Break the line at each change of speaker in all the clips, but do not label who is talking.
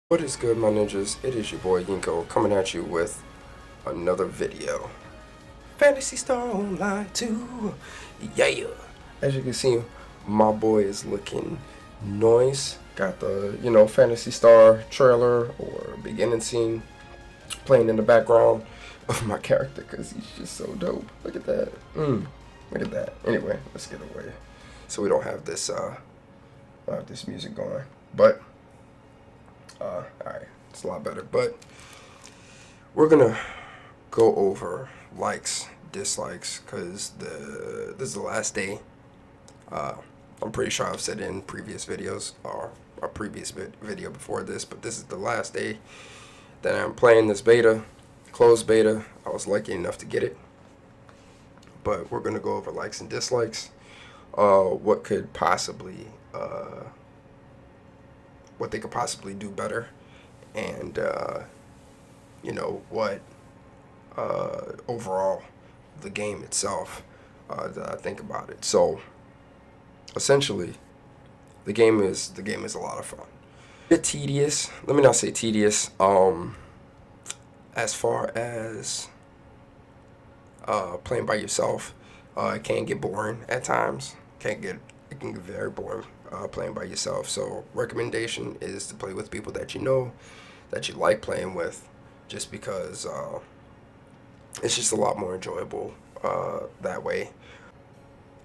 What is good, my ninjas? It is your boy Yinko coming at you with another video. Fantasy Star Online 2. Yeah. As you can see, my boy is looking nice. Got the, Fantasy Star trailer or beginning scene playing in the background of my character because he's just so dope. Look at that. Look at that. Anyway, let's get away so we don't have this music going. But alright, it's a lot better. But we're gonna go over likes, dislikes, because this is the last day. I'm pretty sure I've said it in previous videos or a previous video before this, but this is the last day that I'm playing this beta, closed beta. I was lucky enough to get it. But we're gonna go over likes and dislikes. What could possibly what they could possibly do better, and what overall the game itself that I think about it. So essentially, the game is a lot of fun. A bit tedious. Let me not say tedious. As far as playing by yourself, it can get boring at times. It can get very boring playing by yourself. So recommendation is to play with people that you know, that you like playing with, just because it's just a lot more enjoyable that way.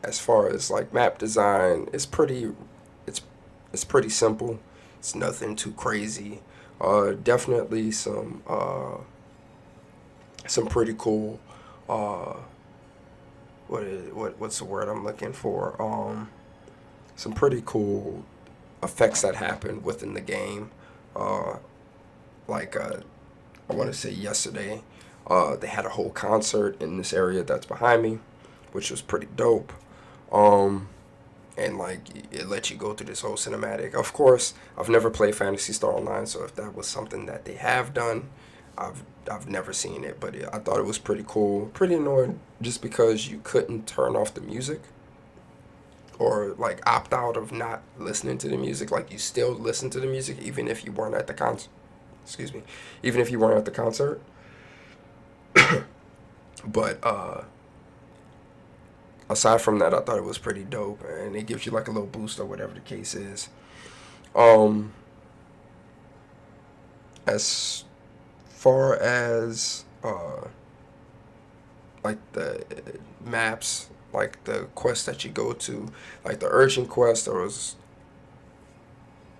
As far as like map design, it's pretty simple. It's nothing too crazy. Definitely some pretty cool what's the word I'm looking for? Some pretty cool effects that happen within the game. Like I want to say yesterday, they had a whole concert in this area that's behind me, which was pretty dope. And like it lets you go through this whole cinematic. Of course, I've never played Phantasy Star Online, so if that was something that they have done, I've never seen it, but I thought it was pretty cool. Pretty annoying just because you couldn't turn off the music or like opt out of not listening to the music. Like you still listen to the music even if you weren't at the concert. Excuse me, even if you weren't at the concert. But aside from that, I thought it was pretty dope, and it gives you like a little boost or whatever the case is. As far as like the maps, like the quests that you go to, like the urgent quests,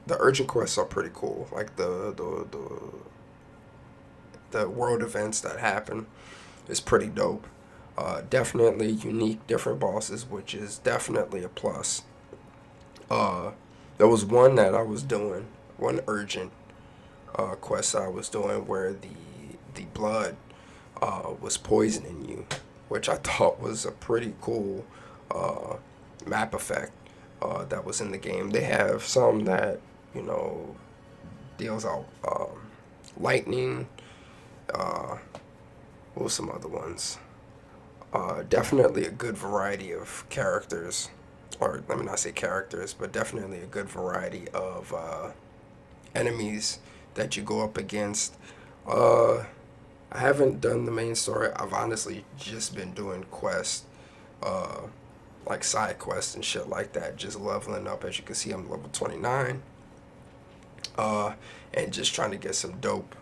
the urgent quests are pretty cool. Like the world events that happen is pretty dope. Definitely unique, different bosses, which is definitely a plus. There was one that I was doing, one urgent quest I was doing where the blood was poisoning you, which I thought was a pretty cool map effect that was in the game. They have some that deals out lightning. What were some other ones? Definitely a good variety of characters, or let me not say characters, but definitely a good variety of enemies that you go up against. I haven't done the main story. I've honestly just been doing quests, like side quests and shit like that, just leveling up. As you can see, I'm level 29, and just trying to get some dope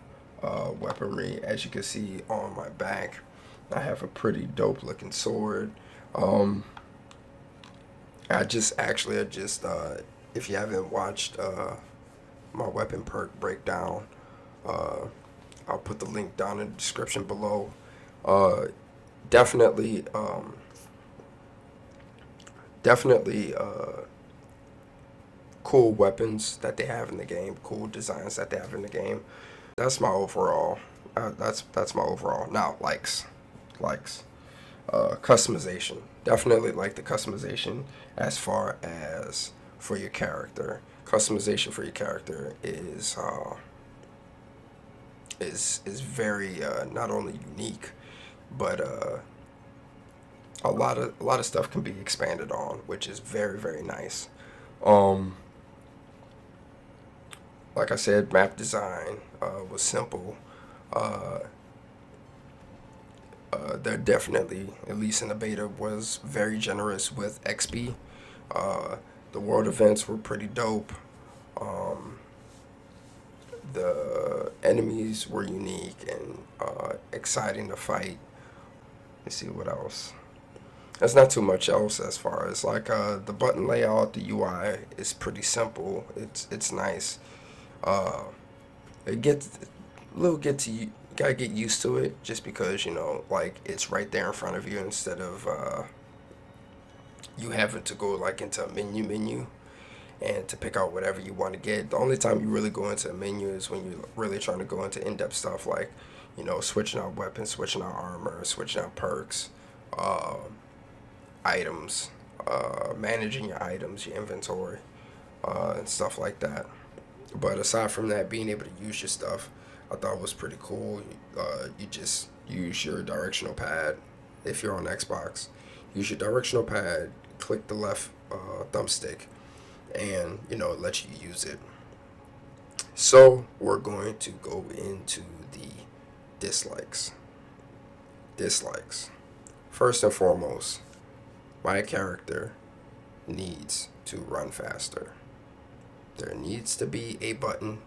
weaponry. As you can see on my back, I have a pretty dope looking sword. I just if you haven't watched my weapon perk breakdown, I'll put the link down in the description below. Definitely, definitely cool weapons that they have in the game, cool designs that they have in the game. That's my overall. That's my overall. Now likes. Customization. Definitely like the customization as far as for your character. Customization for your character is very not only unique, but a lot of stuff can be expanded on, which is very nice. like I said, map design was simple. Uh, they're definitely, at least in the beta, was very generous with XP. Uh, the world events were pretty dope. Um, the enemies were unique and exciting to fight. Let's see what else. There's not too much else as far as like the button layout. The UI is pretty simple. It's nice. Uh, it gets a little get to you. Gotta get used to it just because like it's right there in front of you instead of you having to go like into a menu and to pick out whatever you want to get. The only time you really go into a menu is when you're really trying to go into in-depth stuff like switching out weapons, switching out armor, switching out perks, uh, items, managing your items, your inventory, and stuff like that. But aside from that, being able to use your stuff, I thought was pretty cool. You just use your directional pad if you're on Xbox. Use your directional pad, click the left thumbstick, and it lets you use it. So we're going to go into the dislikes. Dislikes. First and foremost, my character needs to run faster. There needs to be a button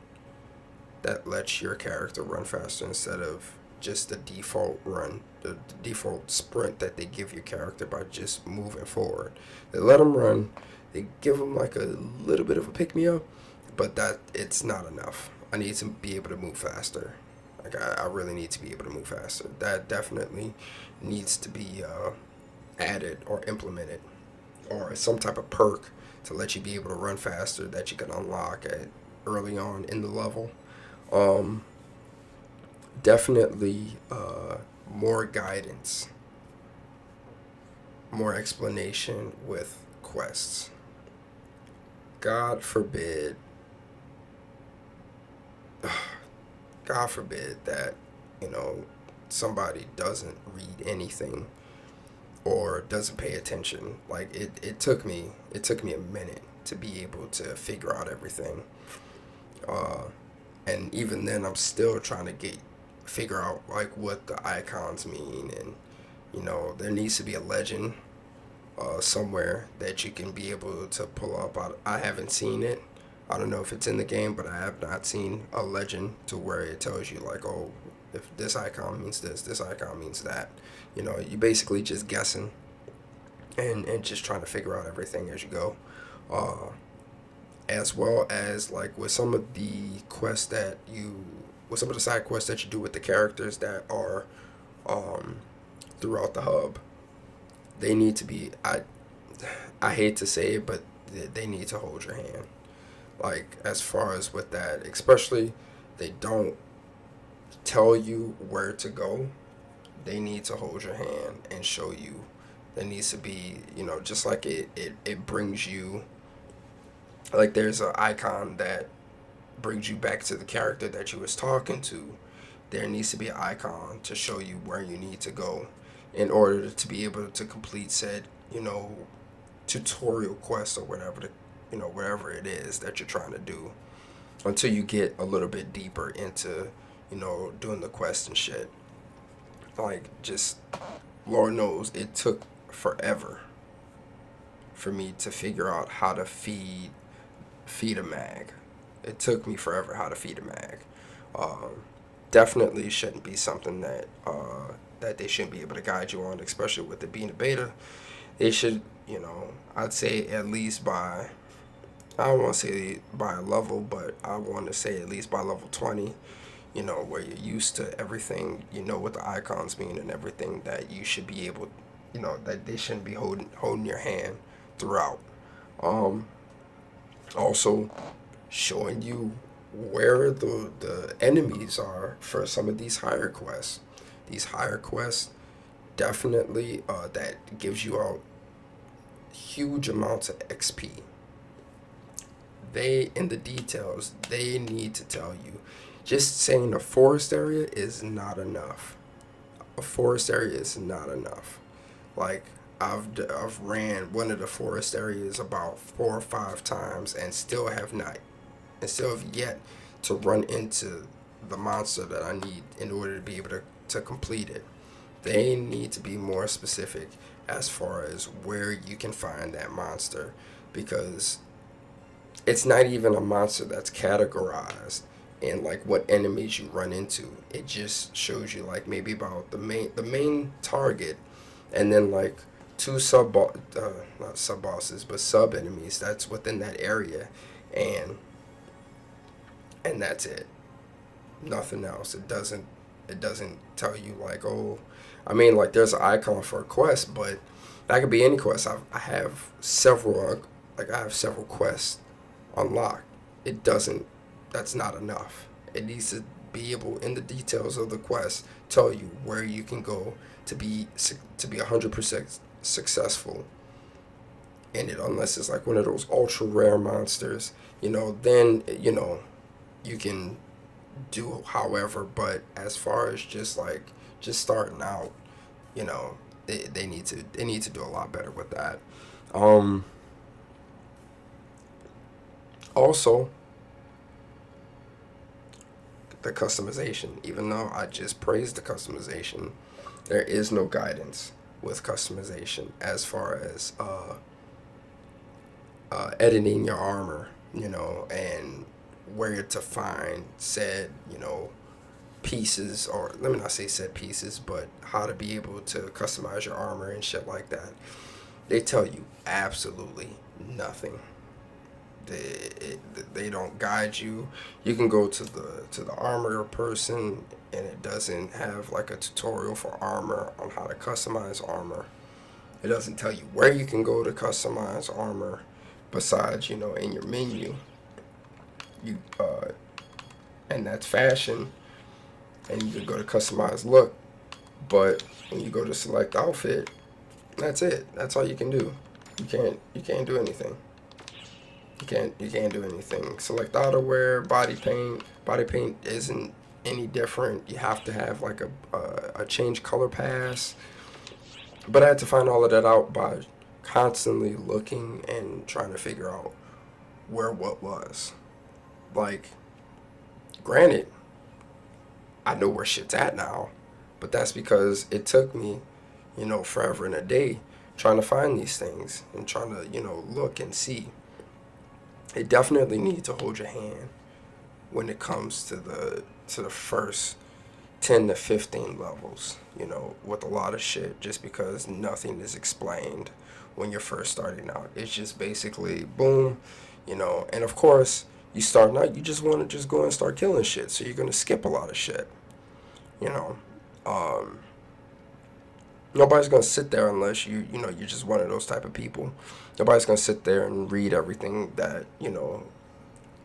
that lets your character run faster instead of just the default run, the default sprint that they give your character by just moving forward. They let them run, they give them like a little bit of a pick me up, but that it's not enough. I need to be able to move faster. Like I really need to be able to move faster. That definitely needs to be added or implemented, or some type of perk to let you be able to run faster that you can unlock at early on in the level. Um, Definitely more guidance, more explanation with quests. God forbid, God forbid that you know somebody doesn't read anything or doesn't pay attention. Like it took me a minute to be able to figure out everything. Uh, and even then I'm still trying to figure out like what the icons mean, and there needs to be a legend somewhere that you can be able to pull up. I haven't seen it. I don't know if it's in the game, but I have not seen a legend to where it tells you like, oh, if this icon means this icon means that. You basically just guessing and just trying to figure out everything as you go. Uh, as well as like with some of the quests that you with some of the side quests that you do with the characters that are um, throughout the hub, they need to be I hate to say it, but they need to hold your hand. Like as far as with that, especially they don't tell you where to go. They need to hold your hand and show you. There needs to be, just like it brings you, like there's an icon that brings you back to the character that you was talking to. There needs to be an icon to show you where you need to go in order to be able to complete said, tutorial quest or whatever whatever it is that you're trying to do until you get a little bit deeper into, doing the quest and shit. Like just Lord knows it took forever for me to figure out how to feed a mag. It took me forever how to feed a mag. Um, Definitely shouldn't be something that they shouldn't be able to guide you on, especially with it being a beta. They should, I'd say at least by, I don't want to say by a level, but I want to say at least by level 20, where you're used to everything, what the icons mean and everything that you should be able, that they shouldn't be holding your hand throughout. Um, Also, showing you where the enemies are for some of these higher quests. These higher quests definitely that gives you out huge amounts of XP. They in the details they need to tell you. Just saying a forest area is not enough. A forest area is not enough. Like I've ran one of the forest areas about 4 or 5 times and still have not and still have yet to run into the monster that I need in order to be able to complete it. They need to be more specific as far as where you can find that monster, because it's not even a monster that's categorized in like what enemies you run into. It just shows you like maybe about the main target, and then like two not sub bosses but sub enemies that's within that area, and that's it. Nothing else. It doesn't tell you like, oh, I mean, like there's an icon for a quest, but that could be any quest. I have several like I have several quests unlocked. It doesn't. That's not enough. It needs to be able in the details of the quest tell you where you can go to be 100% successful in it, unless it's like one of those ultra rare monsters. Then you can do however. But as far as just starting out, they need to do a lot better with that. Um, Also, the customization. Even though I just praised the customization, there is no guidance with customization as far as editing your armor, and where to find said, pieces, or let me not say said pieces, but how to be able to customize your armor and shit like that. They tell you absolutely nothing. They don't guide you. You can go to the armor person, and it doesn't have like a tutorial for armor on how to customize armor. It doesn't tell you where you can go to customize armor besides in your menu. You and that's fashion, and you can go to customize look, but when you go to select outfit, that's it. That's all you can do. You can't do anything. You can't do anything. Select outerwear, body paint. Body paint isn't any different. You have to have like a change color pass. But I had to find all of that out by constantly looking and trying to figure out where what was. Like, granted, I know where shit's at now, but that's because it took me, forever and a day trying to find these things and trying to, look and see. It definitely needs to hold your hand when it comes to the first 10 to 15 levels, with a lot of shit, just because nothing is explained when you're first starting out. It's just basically boom, and of course, you starting out, you just want to just go and start killing shit, so you're going to skip a lot of shit, you know. Um, Nobody's going to sit there unless you're just one of those type of people. Nobody's going to sit there and read everything that,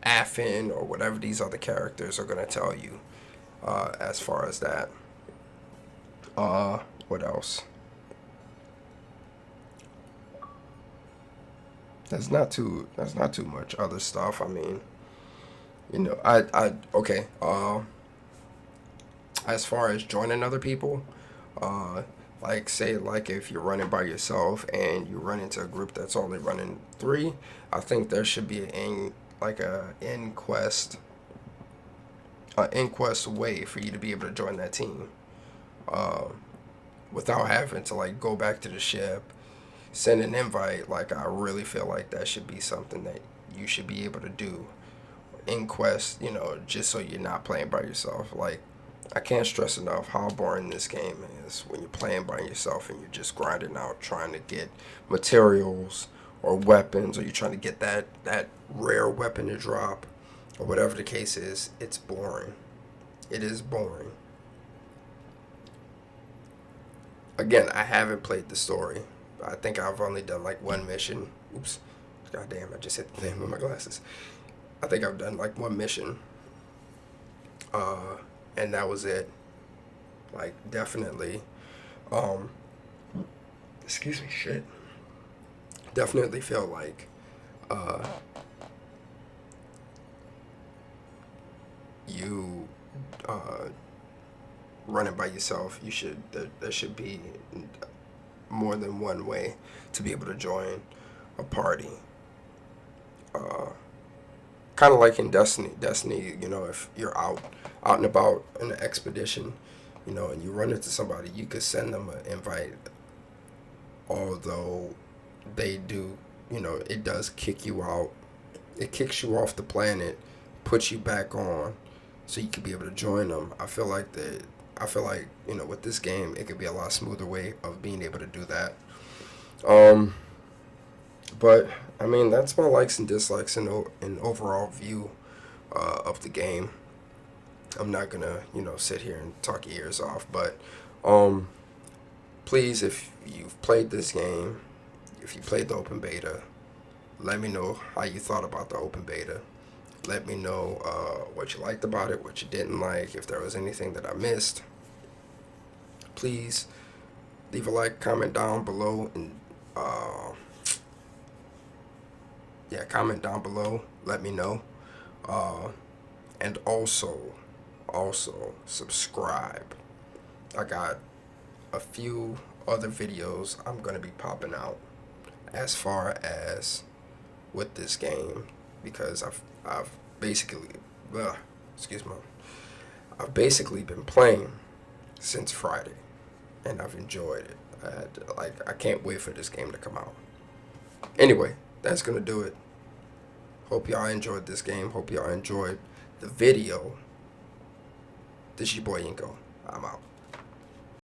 Affin or whatever these other characters are going to tell you, as far as that. What else? That's not too much other stuff. I mean, okay. As far as joining other people, uh, like say like if you're running by yourself and you run into a group that's only running three, I think there should be like a inquest way for you to be able to join that team, uh, without having to like go back to the ship, send an invite. Like I really feel like that should be something that you should be able to do in quest, just so you're not playing by yourself. Like I can't stress enough how boring this game is when you're playing by yourself and you're just grinding out trying to get materials or weapons, or you're trying to get that rare weapon to drop, or whatever the case is. It's boring. It is boring. Again, I haven't played the story. I think I've only done like one mission. Oops. God damn, I just hit the thing with my glasses. I think I've done like one mission. Uh, and that was it. Like, definitely. Um, Excuse me, shit. Definitely feel like, uh, you, uh, running by yourself, there should be more than one way to be able to join a party. Uh, kind of like in Destiny, if you're out and about in an expedition, and you run into somebody, you could send them an invite. Although they do, it does kick you out. It kicks you off the planet, puts you back on, so you could be able to join them. I feel like with this game, it could be a lot smoother way of being able to do that. Um, but I mean, that's my likes and dislikes and an overall view of the game. I'm not gonna sit here and talk your ears off, but um, please, if you've played this game, if you played the open beta, let me know how you thought about the open beta. Let me know what you liked about it, what you didn't like, if there was anything that I missed. Please leave a like, comment down below, and uh, yeah, comment down below. Let me know, uh, and also subscribe. I got a few other videos I'm gonna be popping out as far as with this game, because I've basically excuse me, I've basically been playing since Friday, and I've enjoyed it. I can't wait for this game to come out. Anyway, that's gonna do it. Hope y'all enjoyed this game. Hope y'all enjoyed the video. This your boy Inko. I'm out.